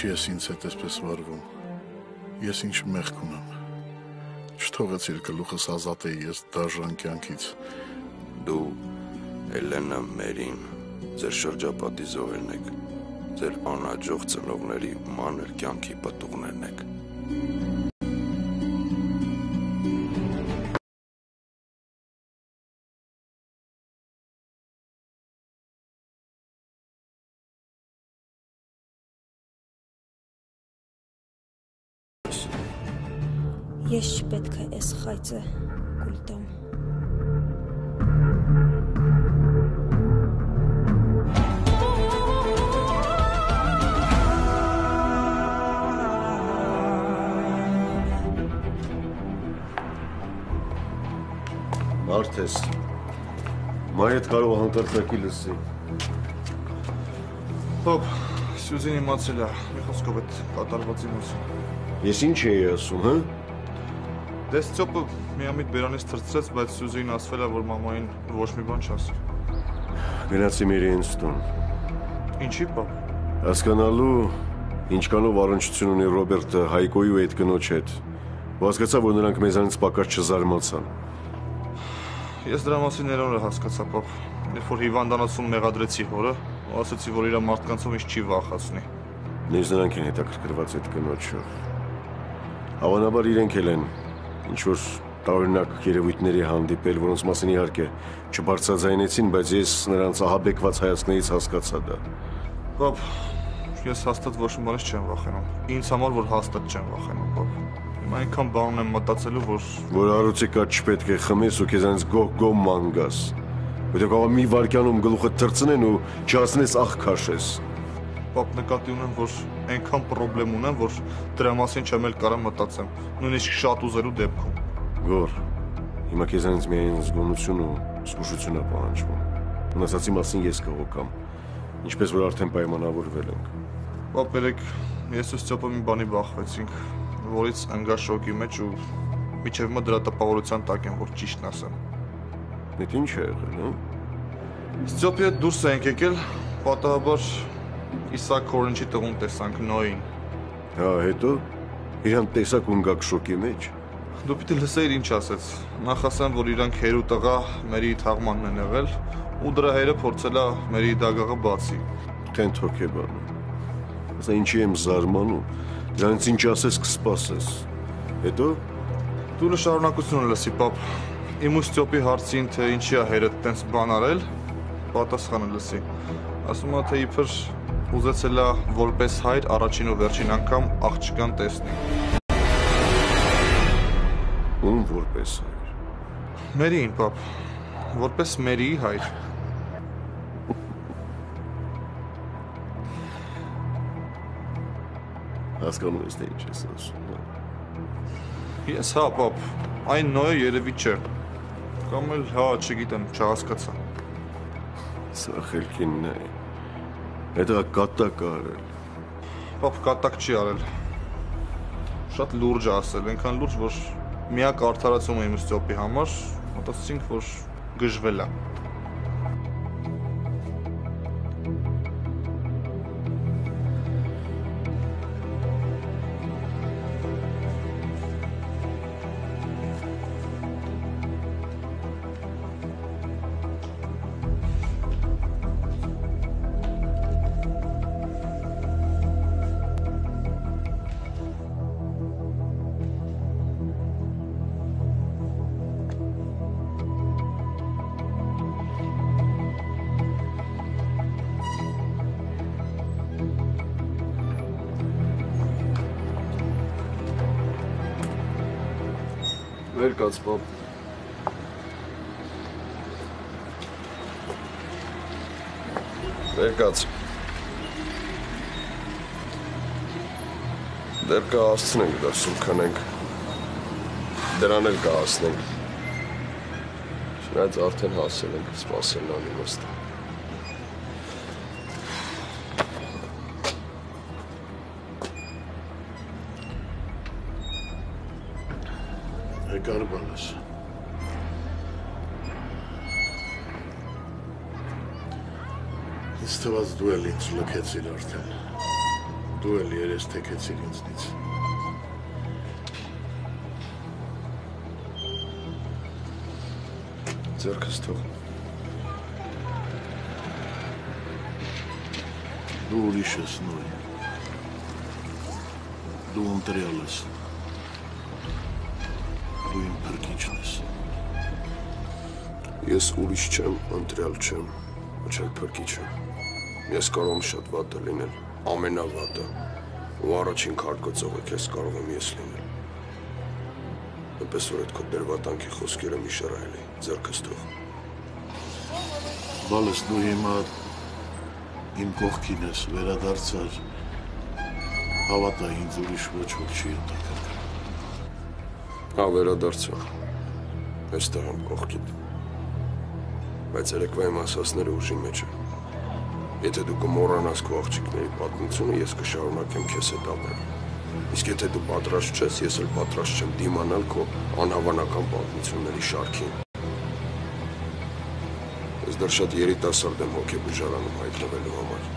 Ինչի ես ինձ հետ այսպես վարվում, ես ինչ մեղք ունեմ, չթողեցիր գլուխս ազատեի ես դաժան կյանքից։ Դու, Էլենա, Մերին, ձեր շրջապատի զոհերն եք, ձեր անհաջող ծնողների մանր կյանքի պտուղներն եք։ Ես չպետք է այս խայծը կուլ տամ։ Մարդ ես, մայդ կարող հանդարտակի լսի։ Հոպ, Սյուզին իմացել է, մի խոսքով էդ կատարվածի մասին։ Ես ինչ էի ասում, հա? Դες ծոպը միամիտ բերանից թրծրեց, բայց Սյուզին ասվել է, որ մամային ոչ մի բան չասի։ Գնացի մեր ինձ տուն։ Ինչի, պապ։ Հասկանալու, ինչքանով առնչություն ունի Ռոբերտը Հայկոյի ու այդ կնոջ հետ։ Ու հասկացա, որ նրանք մեզանից պակաս չզարմացան։ Ես դրա մասին ներողը հասկացա, պապ։ Երբ որ հիվանդանոցում մեղադրեցի հորը, ու ասացի, որ իր մարդկանցով ինձ չի վախացնի։ Նույնիսկ նրանք են հետաքրքրված այդ կնոջով։ Հավանաբար իրենք էլ են ինչ-որ տարօրինակ երևույթների հանդիպել, որոնց մասին իհարկե չբարձրաձայնեցին, բայց ես նրանց ահաբեկված հայացքներից հասկացա դա։ Պապ, ես հաստատ ոչ մի բանից չեմ վախենում։ Ինձ համար որ հաստատ չեմ վախենում, պապ։ Հիմա այնքան բան եմ մտածելու, որ առուծի կա չպետք է խմես ու քեզանից գող ման գաս։ Որտեղ կարող մի վայրկյանում գլուխդ թռցնեն ու չհասնես աղ քաշես։ Պապ, նկատի ունեմ, որ այնքան պրոբլեմ ունեմ, որ դրա մասին չեմ էլ կարող մտածեմ, նույնիսկ շատ ուզելու դեպքում։ Գոր, հիմա քեզանից միայն զգոնություն ու զգուշություն է պահանջվում։ Մնացածի մասին ես կհոգամ, ինչպես որ արդեն պայմանավորվել ենք։ Պապ, երեք ես ու Ստյոպը մի բանի բախվեցինք, որից ընկա շոկի մեջ ու մինչև հիմա դրա տպավորության տակ եմ, որ ճիշտն ասեմ։ Այդ ինչ է եղել, հա։ Ստյոպի հետ դուրս ենք եկել, պատահաբար Իսակ Քորնչի տղուն տեսանք Նոյին։ Հա, հետո իրան տեսակ ու ընկաք շոկի մեջ։ Դու պիտի լսեիր ինչ ասեց։ Նախ ասեմ, որ իրանք հերու տղա մերի թաղմանն են եղել ու դրա հերը փորձել է մերի դագաղը բացի։ Քեն թոքեբան։ Ասա ինչի եմ զարմանում։ Դրանից ինչ ասես կսպասես։ Հետո դու շարունակությունը լսի, պապ։ Իմ ու Ստյոպի հարցին, թե ինչի է հերը տենց բան արել, պատասխանը լսի։ Ասում է, թե իբր ուզեցել է որպես հայր առաջին ու վերջին անգամ աղջկան տեսնի։ Ում որպես հայր։ Մերիին, պապ, որպես Մերիի հայր։ Հասկանում ես, թե ինչ ես ասում։ Ես հա, պապ, այն Նոյը երևի չէ։ Կամ էլ հա, չգիտեմ, չհասկացա։ Սա խելքինն է։ Հետո կատակ արել։ Պապ, կատակ չի արել։ Շատ լուրջ է ասել, այնքան լուրջ, որ միակ արդարացումը իմ Ստյոպի համար, մտածեցինք, որ գժվել է։ Վեր կաց, պապ։ Վեր կաց։ Դեռ կհասցնենք, դրսում քնենք։ Դրան էլ կհասնենք։ Շնայց արդեն հասել ենք, սպասելն անիմաստ է։ Եկար բանս։ Ինձ թվաց դու էլ ինձ լքեցիր արդեն։ Դու էլ երես թեքեցիր ինձնից։ Ձեռքս թող։ Դու ուրիշ ես, Նոյ։ Դու ընտրյալ ես։ Դու իմ փրկիչն ես։ Ես ուրիշ չեմ, ընտրյալ չեմ, ոչ էլ փրկիչ եմ։ Ես կարող եմ շատ վատը լինել, ամենավատը, ու առաջին քարկոծողը քեզ կարող եմ ես լինել։ Այնպես որ այդ քո դերվատանքի խոսքերը մի շռայլ է, ձեռքս թող։ Բալես դու հիմա իմ կողքին ես, վերադարձար, հավատա ինձ ուրիշ ոչ ոք չի ենթակարգում։ Հա, վերադարձա, այստեղ եմ կողքիդ, բայց երեկվա իմ ասածները ուժի մեջ է։ Եթե դու կմոռանաս քո աղջիկների պատմությունը, ես կշարունակեմ քեզ հետ ապրել։ Իսկ եթե դու պատրաստ չես, ես էլ պատրաստ չեմ դիմանալ քո անհավանական պատմությունների շարքին։ Ես դեռ շատ երիտասարդ եմ հոգեբուժարանում հայտնվելու համար։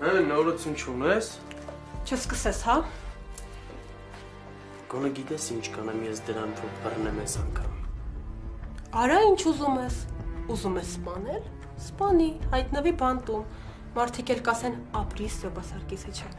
Նորություն չունես։ Չսկսես, հա։ Գոնե գիտես ինչ կանեմ ես դրան, որ բռնեմ ես անգամ։ Արա ինչ ուզում ես։ Ուզում ես սպանել։ Սպանի, հայտնվի բանտում։ Մարդիկ էլ կասեն ապրի Սոբասարկիսը չէ։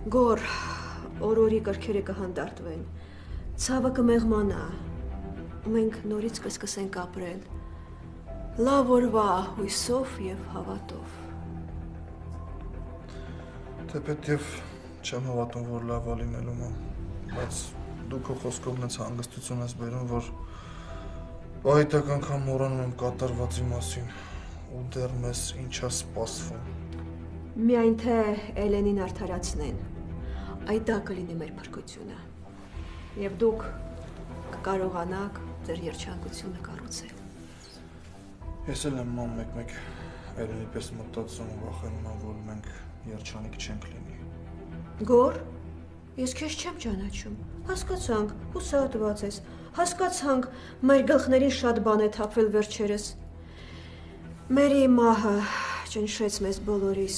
Գոր, օրորի կրքերը կհանդարտվեն, ցավը կմեղմանա, մենք նորից կսկսենք ապրել, լավ օրվա հույսով և հավատով։ Թեպետև Չեմ հավատում, որ լավ ա լինելու մամ, բայց դու քո խոսքով նենց հանգստություն ես բերում, որ այդ անգամ մոռանում եմ կատարվածի մասին ու դեռ մեզ ինչա սպասվում։ Միայն թե Էլենին արդարացնեն, այդ դա կլինի մեր փրկությունը։ Եվ դուք կկարողանաք ձեր երջանկությունը կառուցել։ Ես էլ եմ մամ մեկ-մեկ Էլենի պես մտածում ու վախենում եմ, որ մենք երջանիկ չենք լինի։ Գոր, ես քեզ չեմ ճանաչում։ Հասկացանք, հուսահատված ես։ Հասկացանք, մեր գլխներին շատ բան է թափվել վերջերս։ Մերի մահը ճնշեց մեզ բոլորիս։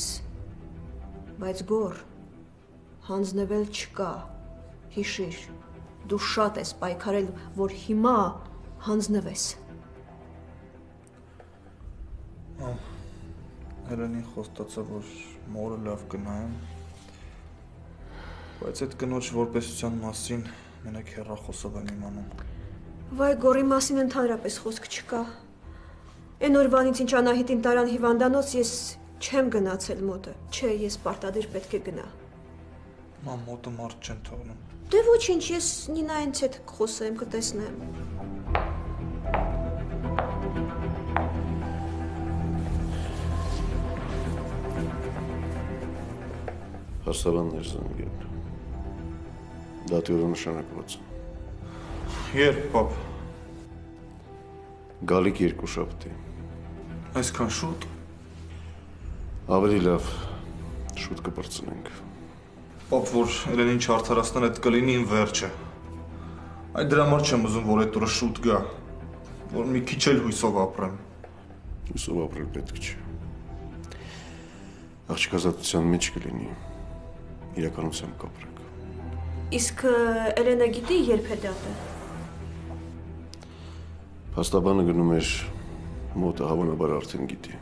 Բայց Գոր, հանձնվել չկա։ Հիշիր, դու շատ ես պայքարել, որ հիմա հանձնվես։ Էլենին խոստացա, որ մորը լավ կնայեմ, բայց այդ կնոջ որպեսության մասին մենակ հեռախոսով եմ իմանում։ Վայ, Գորի մասին ընդհանրապես խոսք չկա։ Էն օրվանից ինչ Անահիտին տարան հիվանդանոց, ես չեմ գնացել մոտը։ Չէ, ես պարտադիր պետք է գնա։ Մամ, մոտը մարդ չեն թողնում։ Դե ոչինչ, ես Նինայից հետ կխոսեմ, կտեսնեմ։ Հաստավաններ զանգեն։ Դատյորը նշանակված։ Երբ, պապ։ Գալիք երկուշաբթի։ Այսքան շուտ։ Ավելի լավ, շուտ կպրծնենք։ Պապ, որ Էլենին չարդարացնեն, այդ կլինի իմ վերջը։ Այդ դրա համար չեմ ուզում, որ այդ օրը շուտ գա, որ մի քիչ էլ հույսով ապրեմ։ Հույսով ապրել պետք չէ։ Աղջիկ ազատության մեջ կլինի, իրականությամբ կապրեք։ Իսկ Էլենը գիտի երբ է դատը։ Փաստաբանը գնում էր մոտը հավանաբար արդեն գիտի։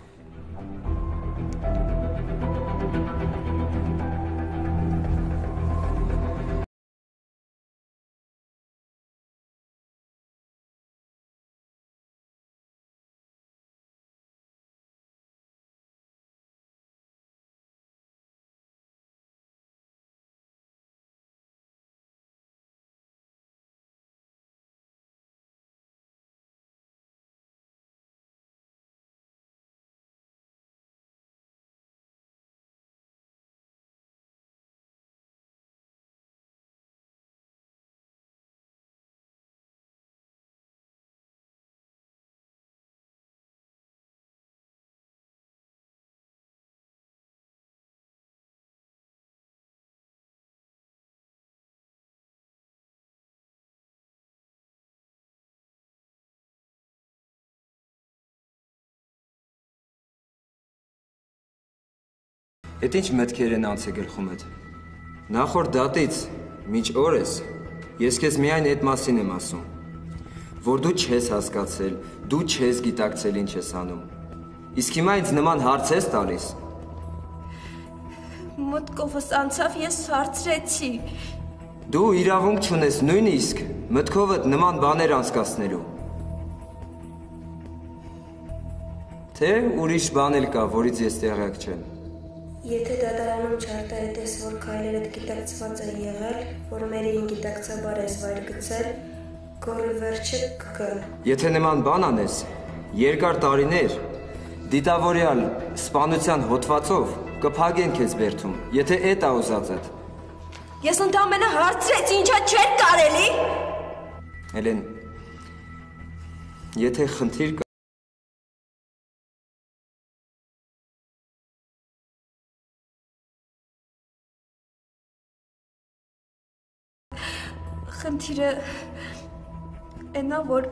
Էդ ինչ մտքեր են անցել գլխումդ։ Նախորդ դատից մինչ օրս ես քեզ միայն այդ մասին եմ ասում, որ դու չես հասկացել, դու չես գիտակցել ինչ ես անում։ Իսկ հիմա ինձ նման հարց ես տալիս։ Մտքովս անցավ, ես հարցրեցի։ Դու իրավունք չունես նույնիսկ մտքովդ նման բաներ անցկացնելու։ Թե ուրիշ բան էլ կա, որից ես տեղյակ չեմ։ Եթե դատարանում չարտահայտես, որ քայլերդ գիտակցված է եղել, որ Մերիին գիտակցաբար ես վայր գցել, Գորի վերջը կգա։ Եթե նման բան անես, երկար տարիներ դիտավորյալ սպանության հոդվածով կփագեն քեզ բերդում, եթե էդ ա ուզածդ։ Ես ընդամենը հարցրեցի, ինչա չէր կարելի։ Էլեն, եթե խնդիր կա Խնդիրը այնա, որ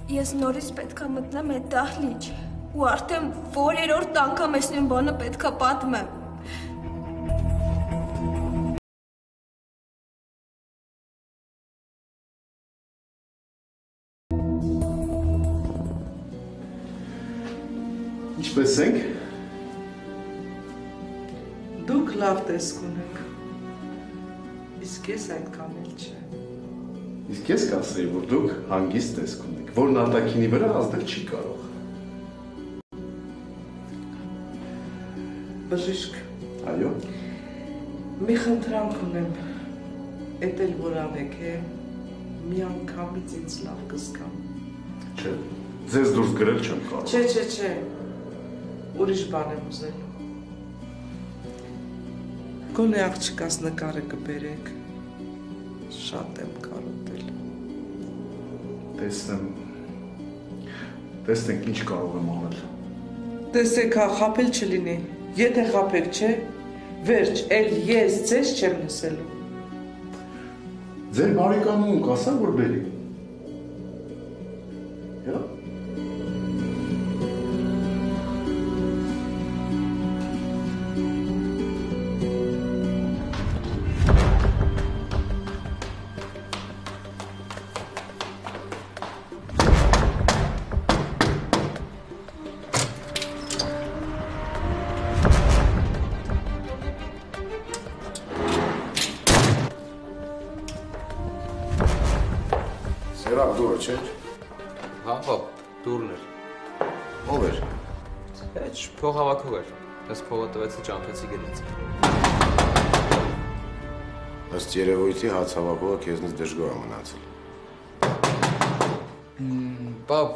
ես նորից պետքա մտնեմ այդ դահլիճ ու արդեն որերորդ անգամ ես նույն բանը պետքա պատմեմ։ Ինչպես ենք։ Դուք լավ տեսք ունեք։ Իսկ ես այդքան էլ չէ։ Իսկ ես կասեի, որ դուք հանգիստ տեսք ունեք, որն արտաքինի վրա ազդել չի կարող։ Բժիշկ։ Այո։ Մի խնդրանք ունեմ, էդ էլ որ անեք, մի անգամից ինձ լավ կզգամ։ Չէ, ձեզ դուրս գրել չեմ կարող։ Չէ, ուրիշ բան եմ ուզել։ Գոնե աղջկաս նկարը կբերեք, շատ եմ կարոտել։ Տեսնենք ինչ կարող եմ անել։ Տեսեք, խապել չլինի, եթե խապեք, չէ, վերջ, էլ ես ձեզ չեմ լսելու։ Ձեր բարեկամուն կասա, որ բերի։ Հա։ Սերապ դուրը չէր։ Հա, պապ, դուրն էր։ Ով էր։ Հեչ, փող հավաքող էր։ Ես փողը տվեցի ճամփեցի գնաց։ Ըստ երևույթի հաց հավաքողը քեզնից դժգոհ է մնացել։ Պապ,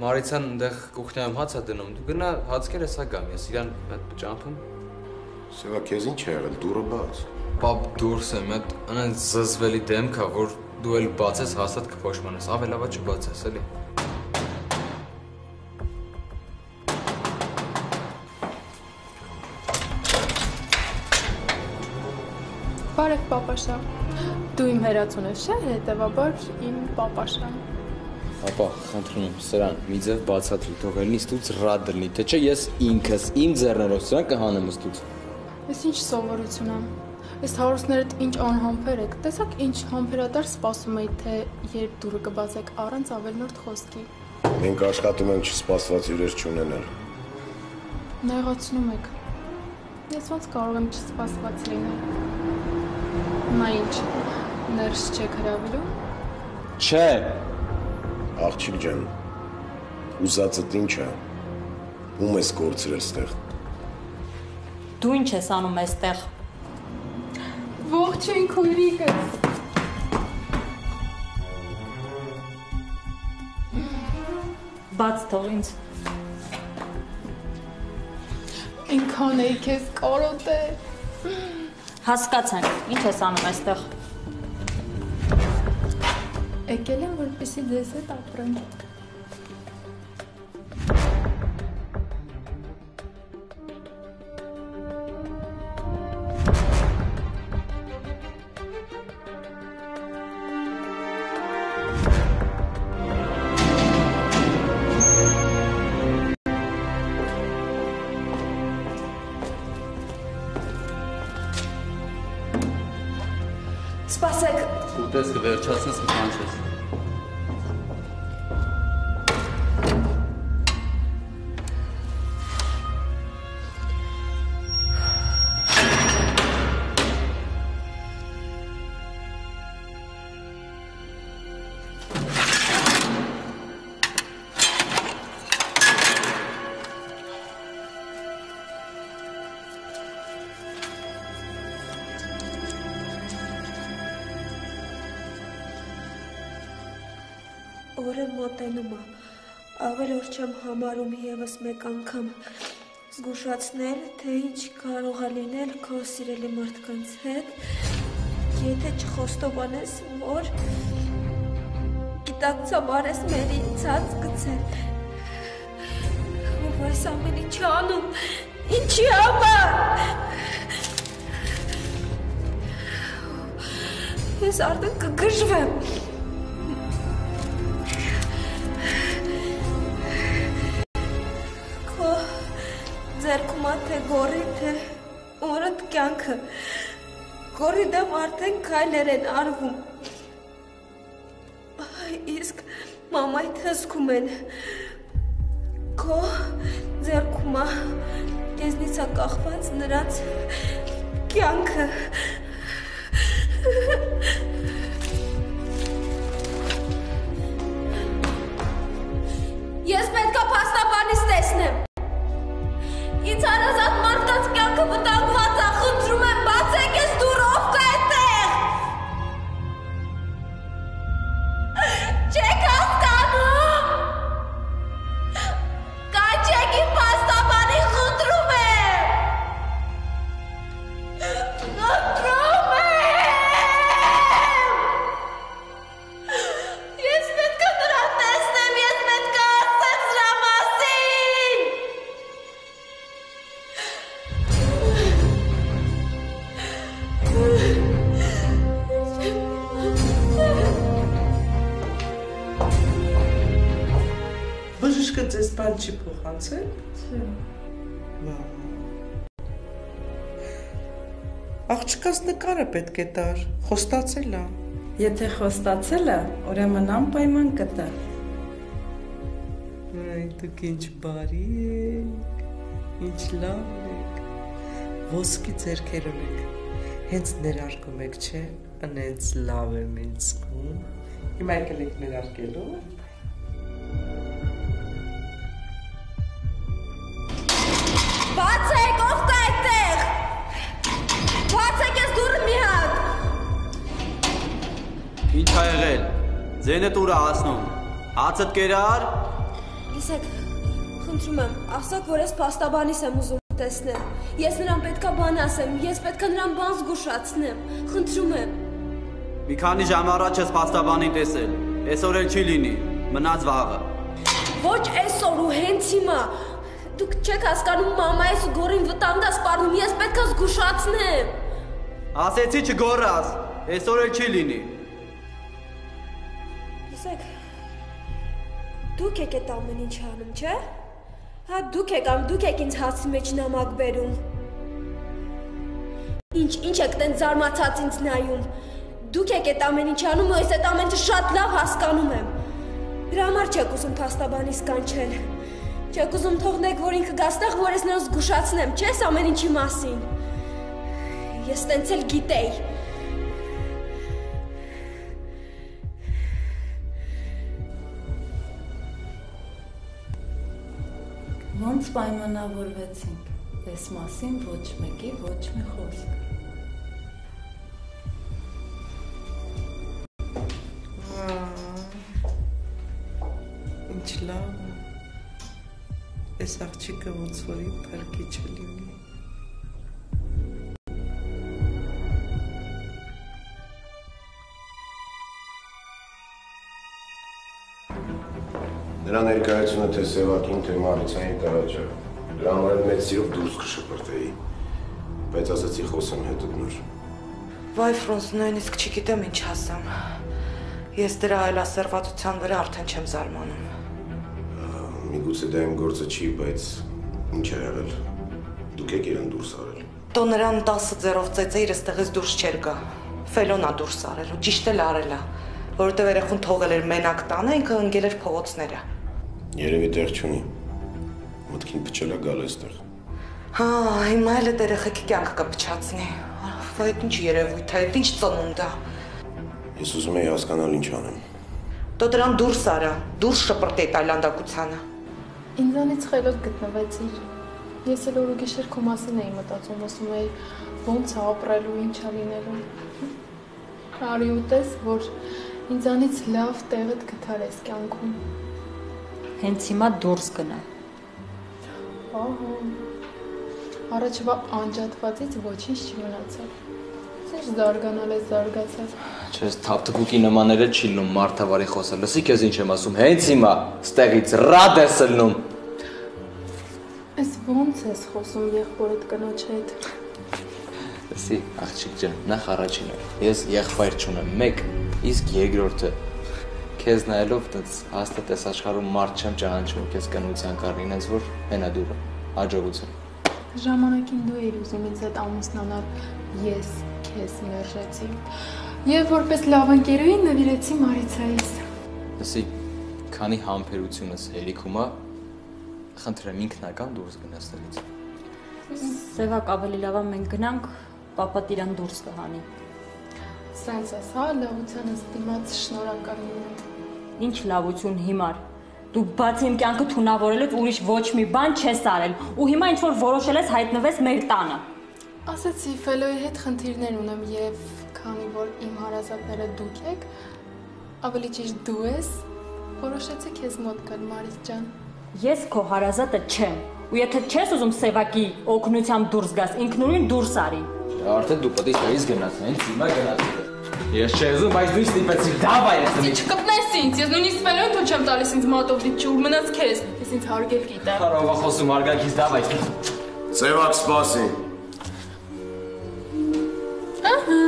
Մարիցան այնտեղ կուխնայում հաց է դնում։ Դու գնա հացքեր հեսա գամ, ես իրան հետ ճամփում։ Սևա քեզ ինչ է եղել, դուրը բաց։ Պապ, դուրս եմ, այդ անեն զզվելի դեմք է, որ դու էլ բացես հաստատ կփոշմանես, ավելավա չբացես, էլի։ Բարև պապաշա, դու իմ հերացուն ես, չէ՞, հետևաբար իմ պապաշան։ Ապա, խնդրում եմ, սրան մի ձև բացատրի, թող ելնի ստուց ռադ դրնի, թե չէ ես ինքս իմ ձեռներով սրան կհանեմ ստուց։ Ես ինչ սովորություն եմ, ես հարուսներդ ինչ անհամբեր եք, տեսակ ինչ համբերատար սպասում էի, թե երբ դուրը կբացեք առանց ավելնորդ խոսքի։ Մենք աշխատում ենք չսպասված հյուրեր չունենալ։ Նեղացնում եք, ես ոնց կարող եմ չսպասված լինել։ Հիմա ինչ, ներս չեք հրավիրում։ Չէ։ Աղջիկ ջան, ուզածդ ինչ է, ում ես կորցրել ստեղ։ Դու ինչ ես անում այստեղ։ Ողջույն քույրիկս։ Բաց թող ինձ։ Ինքան էի քեզ կարոտել։ Հասկացանք, ինչ ես անում այստեղ։ Եկել եմ, որպեսզի ձեզ հետ ապրեմ։ Սպասեք։ Ուտես կվերջացնես կկանչես։ Օրը մոտենում է, ավել օր չեմ համարում եվս մեկ անգամ զգուշացնել, թե ինչ կարող է լինել քո սիրելի մարդկանց հետ, եթե չխոստովանես, որ գիտակցամ արես մերի ցած գցել։ Ով այս ամեն ինչի անում, ինչի համար։ Ես արդեն կգժվեմ։ Ձերքում է թե գորի, թե օրդ կյանքը, գորի դեմ արդեն քայլեր են արվում, իսկ մամայդ հսկում են, քո ձերքում է, կեզնից է կախված նրանց կյանքը, ես պետք է փաստաբանից տեսնեմ, ինձ հարազատ մարդկանց կյանքը վտանգված է, խնդրում եմ, բացեք, ես Բաբուշկը ձեզ բան չի փոխանցել։ Չէ։ Աղջկաս նկարը պետք է տար, խոստացել է։ Եթե խոստացել է, ուրեմն անպայման կտա։ Այ դուք ինչ բարի եք, ինչ լավ եք, ոսկի ձեռքերով եք, հենց ներարկում եք, չէ, անենց լավ եմ ինձ զգում, հիմա եկել եք ներարկելու։ Բացեք, ով կա այդտեղ։ Բացեք ես դուրը մի հատ։ Ինչ ա եղել։ Ձենդ ուր ա հասնում։ Հացդ կերար։ Լսեք, խնդրում եմ, ասաք, որ ես փաստաբանիս եմ ուզում տեսնել։ Ես նրան պետքա բան ասեմ, ես պետքա նրան բան զգուշացնեմ։ Խնդրում եմ։ Մի քանի ժամ առաջ ես փաստաբանին տեսել։ Այսօր էլ չի լինի։ Մնաց վաղը։ Ոչ այսօր ու հենց հիմա։ Դուք չեք հասկանում, մամայիս ու գորին վտանգ ա սպառնում, ես պետքա զգուշացնեմ։ Ասեցի չգոռաս։ Այսօր էլ չի լինի։ Լսեք, դուք եք այդ ամեն ինչ անում, չէ՞։ Հա դուք եք ինձ հացի մեջ նամակ բերում։ Ինչ եք տենց զարմացած ինձ նայում։ Դուք եք այդ ամեն ինչ անում, ու ես այդ ամեն ինչը շատ լավ հասկանում եմ։ Դրա համար չեք ուզում փաստաբանիս կանչել։ Չեք ուզում թողնեք, որ ինքը գա ստեղ, որ ես նրան զգուշացնեմ, չէ՞, ամեն ինչի մասին։ Ես տենց էլ գիտեի։ Ոնց պայմանավորվեցինք, այս մասին ոչ մեկի ոչ մի խոսք։ Ինչ լավ, այս աղջիկը ոնց որ իմ փրկիչ լինի։ Նրա ներկայությունը թե Սևակին, թե Մարիցային տղաճա, դրա համար էլ մեծ սիրով դուրս կշպրտեի, բայց ասացի խոսեմ հետդ նոր։ Վայ Ֆրոնս, նույնիսկ չգիտեմ ինչ ասեմ, ես դրա այլասերվածության վրա արդեն չեմ զարմանում։ Միգուցե դա իմ գործը չի, բայց ինչ է եղել, դուք եք իրեն դուրս արել։ Տո նրան 10 ձեռով ծեծեիր այստեղից դուրս չէր գա, ֆելոնա դուրս արել ու ճիշտ էլ արել է, որովհետև երեխուն թողել էր մենակ տանը, ինքը ընկել էր փողոցները։ Երևի տեղ չունի, մտքին փչել է գալ այստեղ։ Հա, հիմա էլ այդ երեխեքի կյանքը կփչացնի, այդ ինչ երևույթ է, այդ ինչ ծնունդ է։ Ես ուզում եի հասկանալ ինչ անեմ։ Տո դրան դուրս արա, դուրս շպրտի այդ այլանդակությանը։ Ինձանից խելոք գտնվեցիր։ Ես էլ օր ու գիշեր քո մասին էի մտածում, ասում էի ոնց է ապրելու, ինչ է լինելու։ Արի ուտես, որ ինձանից լավ տեղդ գտար ես կյանքում։ Հենց հիմա դուրս գնա։ Ահա։ Առաջվա անջատվածից ոչինչ չի մնացել։ Ինչ զարգանալ ես զարգացել։ Չես թափթփուկի նմաները չի լնում մարդավարի խոսել։ Լսի քեզ ինչ եմ ասում, հենց հիմա ստեղից ռադ ես լնում։ Էս ոնց ես խոսում եղբորդ կնոջ հետ։ Լսի, աղջիկ ջան, նախ առաջինը, ես եղբայր չունեմ, մեկ, իսկ երկրորդը քեզ նայելով տենց հաստատ ես աշխարհում մարդ չեմ ճանաչում, քեզ կնության կառնին, այնց որ մենադուրը, հաջողություն։ Ժամանակին դու էիր ուզում ինձ հետ ամուսնանալ, ես քեզ մերժեցի։ Եվ որպես լավ ընկերուհի նվիրեցի Մարիցայից։ Լսի, քանի համբերությունս հերիքում է, խնդրեմ ինքնական դուրս գնաս տներից։ Սևակ ավելի լավ է մենք գնանք, պապատ իրան դուրս կհանի։ Սենց ես, հա, լավությանս դիմաց շնորհակալ եմ։ Ինչ լավություն հիմար։ Դու բացի իմ կյանքը թունավորելուց ուրիշ ոչ մի բան չես արել, ու հիմա ինչ որ որոշել ես հայտնվես մեր տանը։ Ասեցի Ֆելոյի հետ խնդիրներ ունեմ եւ քանի որ իմ հարազատները դուք եք, ավելի ճիշտ դու ես, որոշեցի քեզ մոտ գալ Մարիս ջան։ Ես քո հարազատը չեմ, ու եթե չես ուզում Սևակի օգնությամբ դուրս գաս, ինքնուրույն դուրս արի։ Արդեն դու պետք է ստերից գնաս, հենց հիմա գնաս։ Ես չէ ուզում, բայց դու ստիպեցի, դավայ ես։ Ինչ կպնես ինձ, ես նույնիսկ Ֆելոյին թույլ չեմ տալիս ինձ մատով դիպչի, ուր մնաց քեզ, ես ինձ հարգել գիտեմ։ Հարով է խոսում, հարգանքից դավայ։ Սևակ սպասի։ Ահա։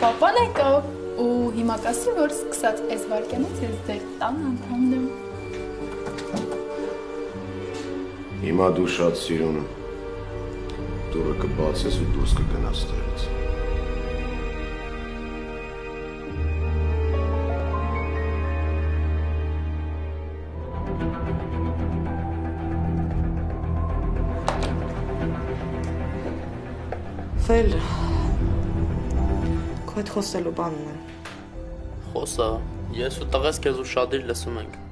Պապան եկավ, ու հիմա կասի, որ սկսած այս վարքյանից ես ձեր տան անդամն եմ։ Հիմա դու շատ սիրուն դուրը կբացես ու դուրս կգնաս տեղից։ Ֆել, քո հետ խոսելու բան ունեմ։ Խոսա, ես ու տղես քեզ ուշադիր լսում ենք։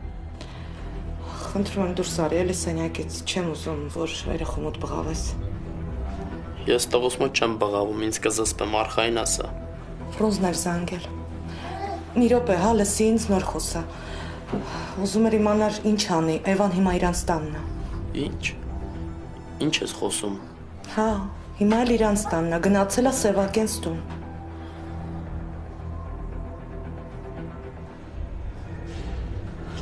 Խնդրում եմ դուրս արի, էլի սենյակից, չեմ ուզում, որ երեխու մոտ բղավես։ Ես տղուս մոտ չեմ բղավում, ինձ կզսպեմ, արխային ասա։ Ֆրունզն էր զանգել։ Մի րոպե, հա, լսի ինձ նոր խոսա։ Ուզում էր իմանար ինչ անի, Էվան հիմա իրանց տանն է։ Ինչ։ Ինչ ես խոսում։ Հա, հիմա էլ իրանց տանն է, գնացել է Սևակենց տուն։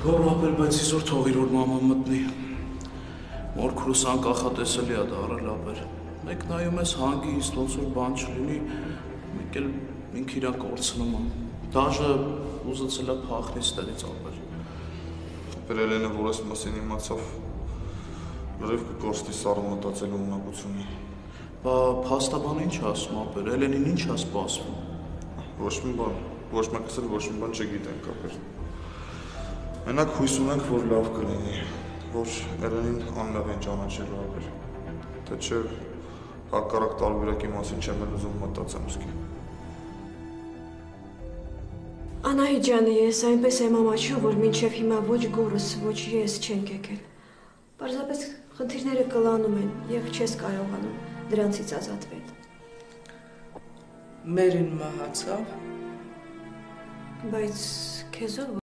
Թող ապել, բայց իսօր թող իր որ մաման մտնի։ Մորքրուս անկախատեսելի է դա առել ապեր։ Մեկ նայում ես հանգիստ, ոնց որ բան չլինի, մեկ էլ ինք իրան կորցնում եմ։ Դաժը ուզեցել է փախնի ստեղից ապեր։ Ապեր Էլենը, որ այս մասին իմացավ, լրիվ կկորցնի սառը մտածելու ունակությունը։ Բա փաստաբանը ինչ ասում ապեր, Էլենին ինչ է սպասվում։ Ոչ մի բան, ոչ մեկս էլ ոչ մի բան չգիտենք ապեր։ Մենակ հույս ունենք, որ լավ կլինի, որ Էլենին անմեղ են ճանաչելու ապեր։ Թե չէ հակառակ տարբերակի մասին չեմ էլ ուզում մտածեմ սկի։ Անահիտ ջան, ես այնպես եմ ամաչում, որ մինչև հիմա ոչ գորս, ոչ ես չենք եկել։ Պարզապես խնդիրները կլանում են եւ չես կարողանում դրանցից ազատվել։ Մերին մահացավ։ Բայց քեզով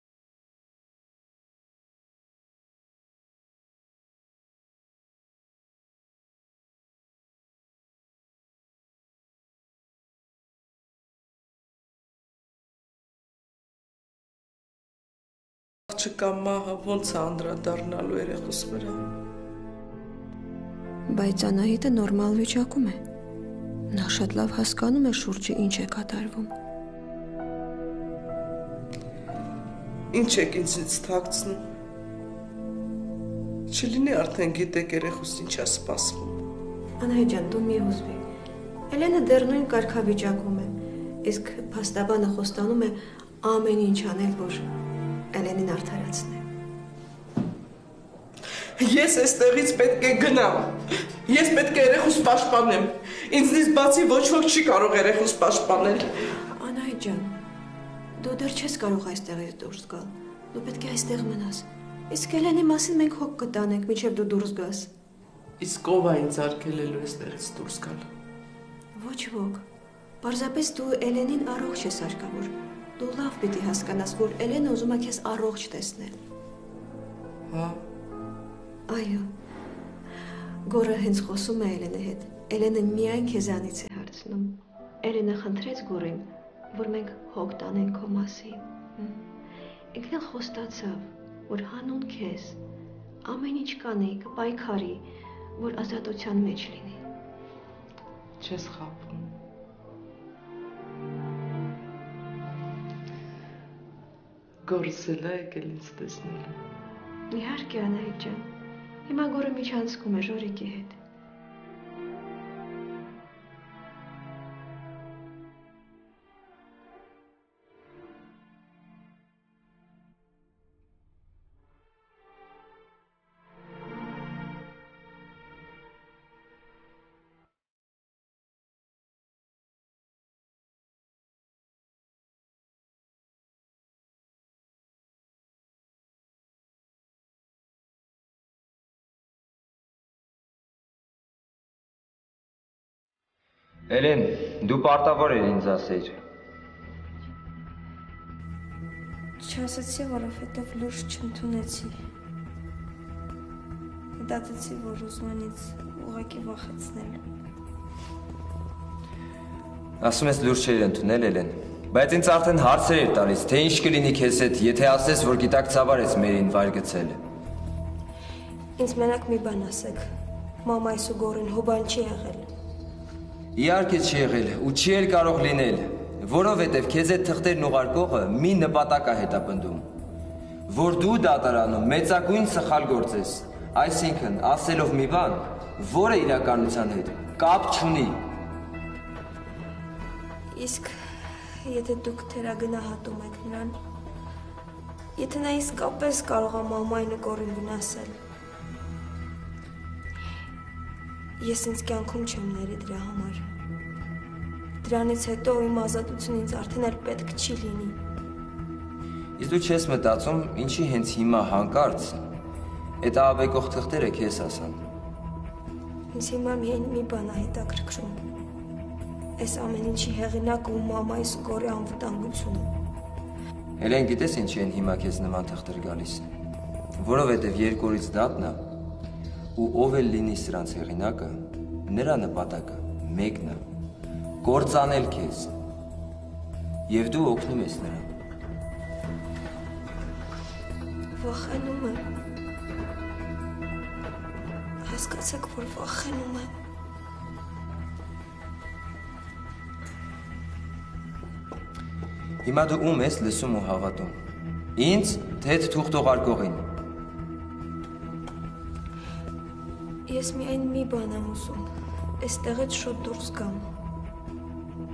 Աղջկա մահը ոնց է անդրադառնալու երեխուս վրա։ Բայց Անահիտը նորմալ վիճակում է։ Նա շատ լավ հասկանում է շուրջը ինչ է կատարվում։ Ինչ եք ինձից թաքցնում։ Չլինի արդեն գիտեք երեխուս ինչ է սպասվում։ Անահիտ ջան, դու մի հուզվի։ Էլենը դեռ նույն կարգավիճակում է, իսկ փաստաբանը խոստանում է ամեն ինչ անել, որ Էլենին արդարացնի։ Ես այստեղից պետք է գնամ։ Ես պետք է երեխուս պաշտպանեմ։ Ինձնից բացի ոչ ոք չի կարող երեխուս պաշտպանել։ Անահիտ ջան, դու դեռ չես կարող այստեղից դուրս գալ։ Դու պետք է այստեղ մնաս։ Իսկ Էլենի մասին մենք հոգ կտանենք, մինչև դու դուրս գաս։ Իսկ ով է ինձ արգելելու այստեղից դուրս գալ։ Ոչ ոք։ Պարզապես դու Էլենին առողջ ես հարկավոր։ Դու լավ պիտի հասկանաս, որ Էլենը ուզում է քեզ առողջ տեսնել։ Հա։ Այո։ Գորը հենց խոսում է Էլենի հետ։ Էլենը միայն քեզանից է հարցնում։ Էլենը խնդրեց Գորին, որ մենք հոգ տանենք քո մասին։ Ինքն էլ խոստացավ, որ հանուն քեզ ամեն ինչ կանի, կպայքարի, որ ազատության մեջ լինի։ Չես խաբում։ Գորսել է եկել ինձ տեսնելու։ Իհարկե, Անահիտ ջան, հիմա Գորը միջանցքում է Ժորիկի հետ։ Էլեն, դու պարտավոր էր ինձ ասեիր։ Չասեցի, որովհետև լուրջ չընդունեցի։ Հետատեցի, որ ուզում են ինձ ուղղակի վախեցնել։ Ասում ես լուրջ չէիր ընդունել, Էլեն, բայց ինձ արդեն հարցեր էր տալիս, թե ինչ կլինի քեզ հետ, եթե ասես, որ գիտակցաբար ես Մերին վայր գցել։ Ինձ մենակ մի բան ասեք, մամայս ու Գորին հոբան չի եղել։ Իհարկե չի եղել ու չի էլ կարող լինել, որովհետև քեզ այդ թղթերն ուղարկողը մի նպատակ է հետապնդում, որ դու դատարանում մեծագույն սխալ գործես, Այսինքն, ասելով մի բան, որը իրականության հետ կապ չունի։ Իսկ եթե դուք թերագնահատում եք նրան, եթե նա իսկապես կարող է մամային ու գորին վնասել, ես ինձ կյանքում չեմ ների դրա համար։ Դրանից հետո իմ ազատությունը ինձ արդեն էլ պետք չի լինի։ Իսկ դու չես մտածում, ինչի հենց հիմա հանկարծ այդ ահաբեկող թղթերը քեզ ասան։ Ինձ հիմա միայն մի բան է հետաքրքրում։ Այս ամեն ինչի հեղինակը ու մամայիս ու գորի անվտանգությունը։ Հելեն, գիտես ինչի են հիմա քեզ նման թղթեր գալիս։ Որովհետև երկու օրից դատն է, ու ով էլ լինի սրանց հեղինակը, նրա նպատակը մեկն է՝ կործանել քեզ։ Եվ դու օգնում ես նրան։ Վախենում եմ։ Հասկացեք, որ վախենում եմ։ Հիմա դու ում ես լսում ու հավատում։ Ինձ, թե հետ թուղթ ուղարկողին։ Ես միայն մի բան եմ ուզում, այստեղից շուտ դուրս գամ,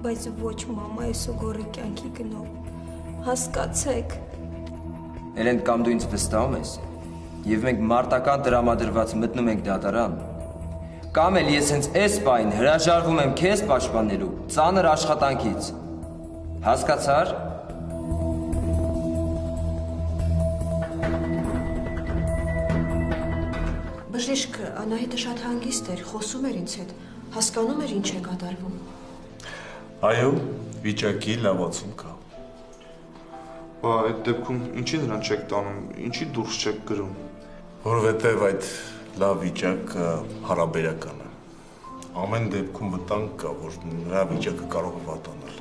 բայց ոչ մամայիս ու գորի կյանքի գնով, հասկացեք։ Էլեն, կամ դու ինձ վստահում ես, և մենք մարտական տրամադրված մտնում ենք դատարան, կամ էլ ես հենց այս պահին հրաժարվում եմ քեզ պաշտպանելու ծանր աշխատանքից, հասկացար։ Բժիշկը Անահիտը շատ հանգիստ էր, խոսում էր ինձ հետ, հասկանում էր ինչ է կատարվում։ Այո, վիճակի լավացում կա։ Բա այդ դեպքում ինչի նրան չեք տանում, ինչի դուրս չեք գրում։ Որովհետև այդ լավ վիճակը հարաբերական է։ Ամեն դեպքում վտանգ կա, որ նրա վիճակը կարող է վատանալ,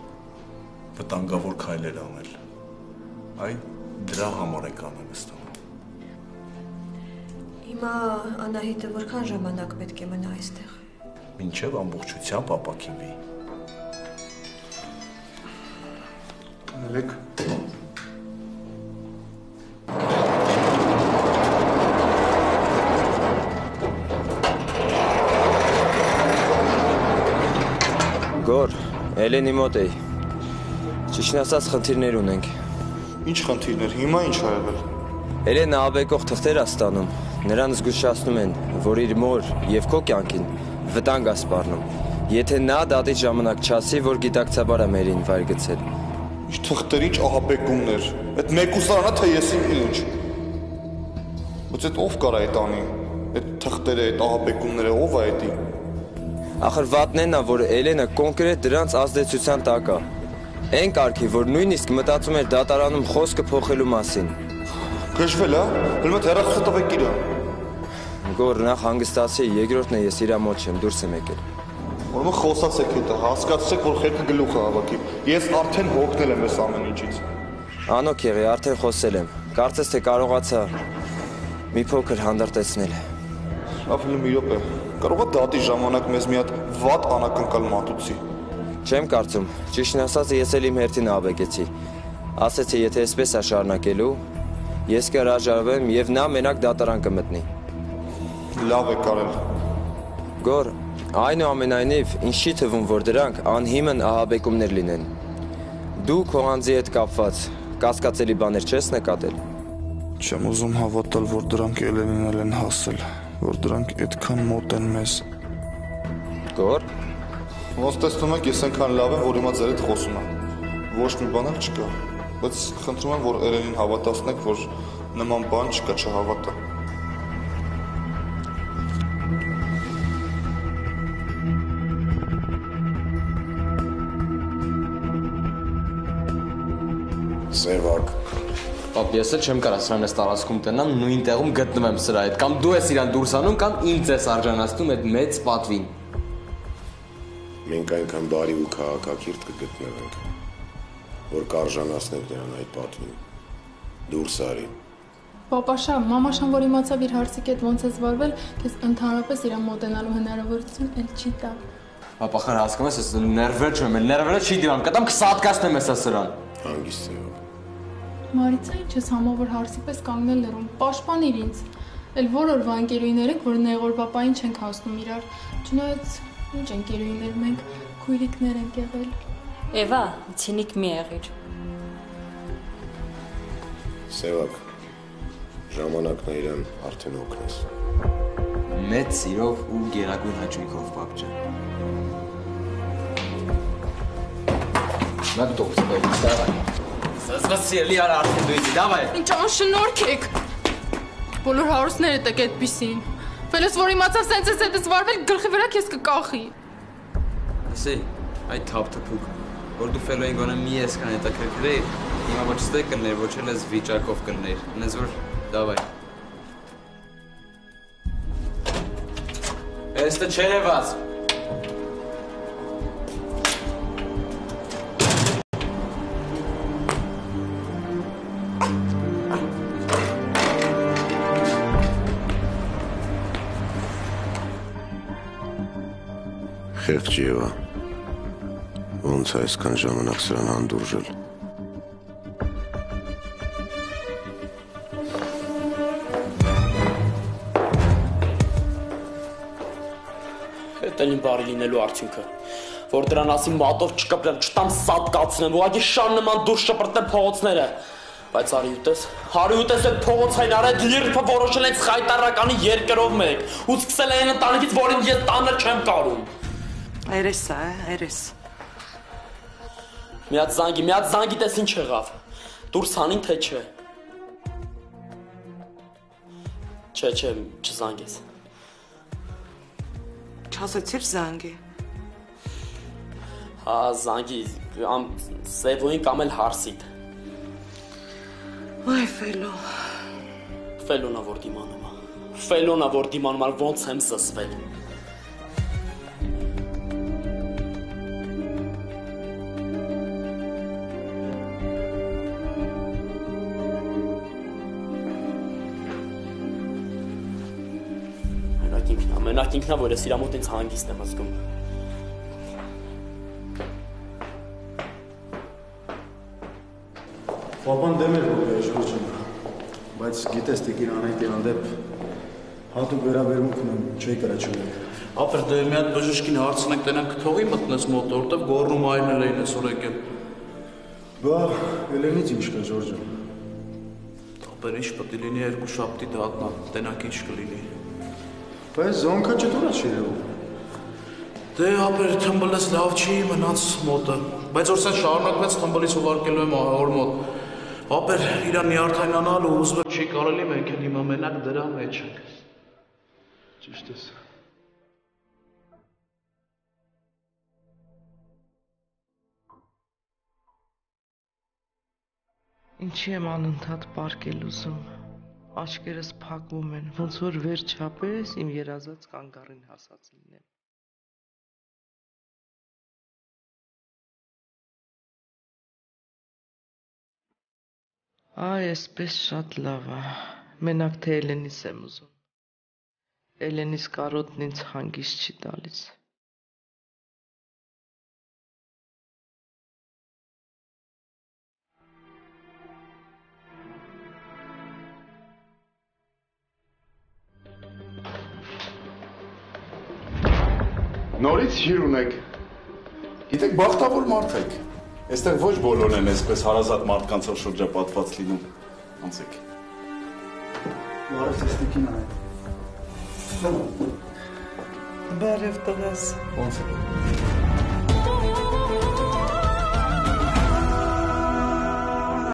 վտանգավոր քայլեր անել։ Այ դրա համար եք անում ստանում։ Հիմա Անահիտը որքան ժամանակ պետք է մնա այստեղ։ Մինչև ամբողջությամբ ապակինվի։ Նելեք։ Գոր, Էլենի մոտ էի։ Ճիշտն ասած խնդիրներ ունենք։ Ինչ խնդիրներ, հիմա ինչ ա եղել։ Էլենը ահաբեկող թղթեր ա ստանում, նրան զգուշացնում են, որ իր մոր և քո կյանքին վտանգ ա սպառնում, եթե նա դատից ժամանակ չասի, որ գիտակցաբար ա մերին վայր գցել։ Ինչ թղթեր, ինչ ահաբեկումներ, այդ մեկուսարանա թե ես իմ ինչ։ Բայց այդ ով կար այդ անի, այդ թղթերը, այդ ահաբեկումները, ով ա էդի։ Ախր վատն ա, որ Էլենը կոնկրետ դրանց ազդեցության տակ ա։ Այն կարգի, որ նույնիսկ մտածում էր դատարանում խոսքը փոխելու մասին։ Գժվել ա, հենց մոտ հեռախոսը տվեք իրա։ Գոր, նախ հանգստացի, երկրորդն է ես իրա մոտ չեմ, դուրս եմ եկել։ Ուրեմն խոսացեք հետը, հասկացեք, որ խելքը գլուխը հավաքի։ Ես արդեն հոգնել եմ այս ամեն ինչից։ Անոք եղի, արդեն խոսել եմ։ Կարծես թե կարողացա մի փոքր հանդարտեցնել։ Լավ, մի րոպե։ Կարող է դատի ժամանակ մեզ մի հատ վատ անակնկալ մատուցի։ Չեմ կարծում, ճիշտն ասած ես էլ իմ հերթին ահաբեկեցի։ Ասեցի, եթե այսպես է շարունակելու, ես կհրաժարվեմ և նա մենակ դատարան կմտնի։ Լավ եք արել։ Գոր, այնուամենայնիվ, ինձ չի թվում, որ դրանք անհիմն ահաբեկումներ լինեն։ Դու քո անձի հետ կապված կասկածելի բաներ չես նկատել։ Չեմ ուզում հավատալ, որ դրանք Էլենին են հասել, որ դրանք այդքան մոտ են մեզ։ Գոր։ Ոնց տեսնում եք, ես այնքան լավ եմ, որ հիմա ձեր հետ խոսում եմ։ Ոչ մի բան էլ չկա, բայց խնդրում եմ, որ Էլենին հավատացնեք, որ նման բան չկա, չհավատա։ Սևակ։ Պապ, ես էլ չեմ կարող սրան այս տարածքում տնամ, նույն տեղում գտնվեմ սրա հետ, կամ դու ես իրան դուրս անում, կամ ինձ ես արժանացնում այդ մեծ պատվին։ Մենք այնքան բարի ու քաղաքակիրթ կգտնվենք, որ կարժանացնենք նրան այդ պատվին։ Դուրս արի։ Պապաշա, մամաշան, որ իմացավ իր հարսիկի հետ ոնց ես վարվել, քեզ ընդհանրապես իրան մոտենալու հնարավորություն էլ չի տա։ Պապա, խր հասկանում ես, ես ներվեր չեմ, ներվերը չի դիվան, կտամ կսատկացնեմ ես սրան։ Հանգիստ Սևակ։ Մարիցա, ինչ ես համով որ հարսի պես կանգնել լռում, պաշտպանիր ինձ։ Էլ որ օրվա ընկերուհիներ ենք, որ նեղոր պապային չենք հասնում իրար։ Չնայած ինչ ընկերուհիներ մենք քույրիկներ ենք եղել։ Էվա, ցինիկ մի եղիր։ Սևակ, ժամանակն է իրան արդեն օգնես։ Մեծ սիրով ու գերագույն հաճույքով, պապ ջան։ Նա դու ծովից դավայ։ Սասվասիելի արա արդեն դու իդի, դավայ։ Ինչ անշնորհք եք։ Բոլոր հարուստները տեք այդպիսին։ Ֆելոս որ իմացավ սենց էս հետս վարվել գլխի վրա քեզ կկախի։ Ասի, այդ թափթփուկ, որ դու ֆելոյին գոնե մի այսքան հետաքրքրեիր, հիմա ոչ ստե կներ, ոչ էլ ես վիճակով կներ։ Նես որ դավայ։ Էստը չերևաց։ Խեղճ Եվա, ոնց այսքան ժամանակ սրան հանդուրժել։ Հետ էլ իմ բարի լինելու արդյունքը, որ դրան ասի մատով չկպրեմ, չտամ սատկացնեմ, ուղղակի շան նման դուրս շպրտեմ փողոցները։ Բայց արի ուտես այդ փողոցային արդ լիրփը որոշել են խայտարականի երկրով մեկ ու սկսել են ընտանիքից, որին ես տանը չեմ կարում։ Երես է, երես։ Միած զանգի տես ինչ եղավ։ Դուրս հանին թե չէ։ Չէ, չզանգես։ Չասեցիր զանգի։ Հա, զանգի, Սևոյին կամ էլ հարսիտ։ Այ ֆելո։ Ֆելոնա որ դիմանում, ոնց եմ սսվել։ Մենակ ինքնա, որ ես իրա մոտ ինձ հանգիստ եմ զգում։ Պապան դեմ էր որ Ժորժը, բայց գիտես Տիկին Անահիտի հանդեպ հատուկ վերաբերմունք ունեմ, չի կրաչունել։ Ապեր դե մի հատ բժշկին հարցնենք, տենանք թողի մտնես մոտ, որտեվ գոռում այրնել էին այսօր եկել։ Բա, Էլենից ինչ կա Ժորժը։ Ապեր ինչ պետք է լինի երկու շաբթի դատնա, տենանք ինչ կլինի։ Բայց զոնքը չտուրա չի երևում։ Դե ապեր թմբլես լավ չի մնաց մոտը, բայց որ սեն շարունակվեց թմբլից ուղարկելու եմ հոր մոտ։ Ապեր իրան նյարդայնանալ ու ուզվել չի կարելի, մենք էլ հիմա մենակ դրա մեջ ենք։ Ճիշտ ես։ Ինչի եմ անընդհատ պարկել ուզում։ Աչքերս փակվում են, ոնց որ վերջապես իմ երազած կանգառին հասած լինեմ։ Այ, այսպես շատ լավ է, մենակ թե Էլենիս եմ ուզում։ Էլենիս կարոտն ինձ հանգիստ չի տալիս։ Նորից հիր ունեք։ Գիտեք, բախտավոր մարդ եք։ Այստեղ ոչ բոլորն են այսպես հարազատ մարդկանցով շրջապատված լինում։ Անցեք։ Բարև Տիկին Անահիտ։ Բարև տղաս։ Ոնց եք։